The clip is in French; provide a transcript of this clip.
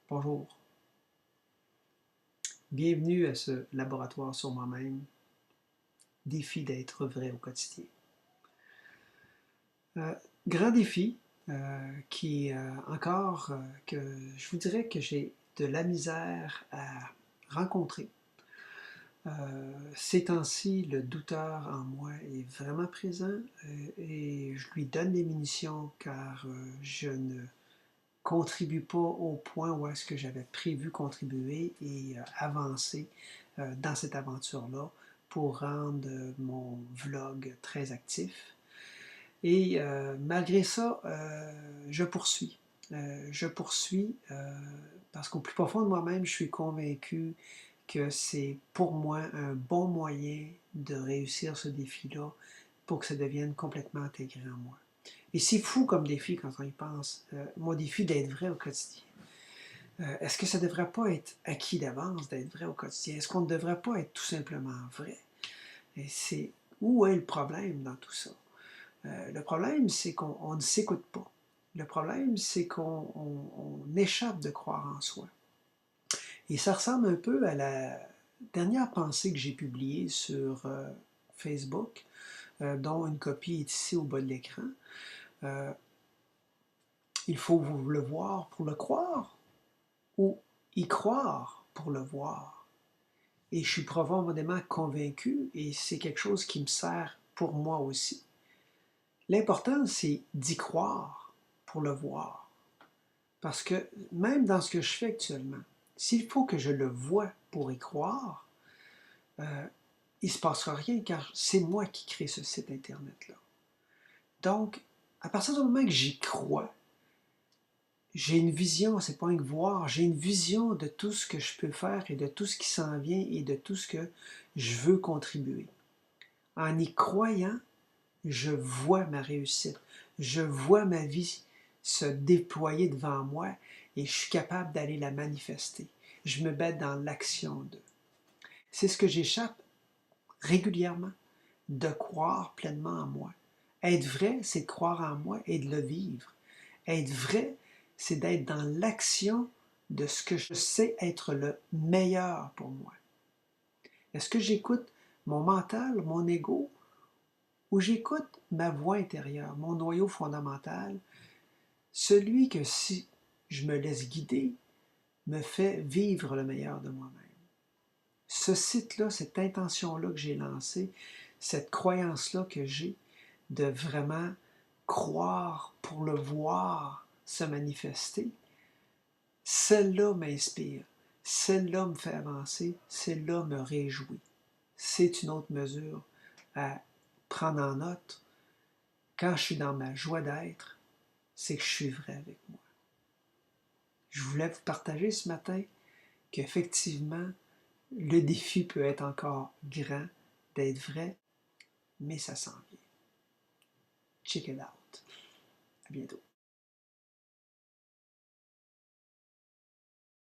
Bonjour. Bienvenue à ce laboratoire sur moi-même. Défi d'être vrai au quotidien. Grand défi qui encore que je vous dirais que j'ai de la misère à rencontrer. Ces temps-ci, le douteur en moi est vraiment présent et je lui donne des munitions car je ne contribue pas au point où est-ce que j'avais prévu contribuer et avancer dans cette aventure-là pour rendre mon vlog très actif. Et malgré ça, je poursuis. Parce qu'au plus profond de moi-même, je suis convaincu que c'est pour moi un bon moyen de réussir ce défi-là pour que ça devienne complètement intégré en moi. Et c'est fou comme défi quand on y pense. Mon défi d'être vrai au quotidien. Est-ce que ça ne devrait pas être acquis d'avance d'être vrai au quotidien? Est-ce qu'on ne devrait pas être tout simplement vrai? Et c'est où est le problème dans tout ça? Le problème, c'est qu'on ne s'écoute pas. Le problème, c'est qu'on échappe de croire en soi. Et ça ressemble un peu à la dernière pensée que j'ai publiée sur Facebook, dont une copie est ici au bas de l'écran. Il faut le voir pour le croire ou y croire pour le voir. Et je suis profondément convaincu et c'est quelque chose qui me sert pour moi aussi. L'important, c'est d'y croire pour le voir. Parce que même dans ce que je fais actuellement, s'il faut que je le voie pour y croire, il ne se passera rien car c'est moi qui crée ce site Internet-là. Donc, à partir du moment que j'y crois, j'ai une vision, c'est pas un voir, j'ai une vision de tout ce que je peux faire et de tout ce qui s'en vient et de tout ce que je veux contribuer. En y croyant, je vois ma réussite, je vois ma vie se déployer devant moi et je suis capable d'aller la manifester. Je me mets dans l'action de. C'est ce que j'échappe régulièrement, de croire pleinement en moi. Être vrai, c'est de croire en moi et de le vivre. Être vrai, c'est d'être dans l'action de ce que je sais être le meilleur pour moi. Est-ce que j'écoute mon mental, mon ego, ou j'écoute ma voix intérieure, mon noyau fondamental, celui que si je me laisse guider, me fait vivre le meilleur de moi-même. Ce site-là, cette intention-là que j'ai lancée, cette croyance-là que j'ai de vraiment croire pour le voir se manifester, celle-là m'inspire, celle-là me fait avancer, celle-là me réjouit. C'est une autre mesure à prendre en note. Quand je suis dans ma joie d'être, c'est que je suis vrai avec moi. Je voulais vous partager ce matin qu'effectivement, le défi peut être encore grand d'être vrai, mais ça s'en vient. Check it out. À bientôt.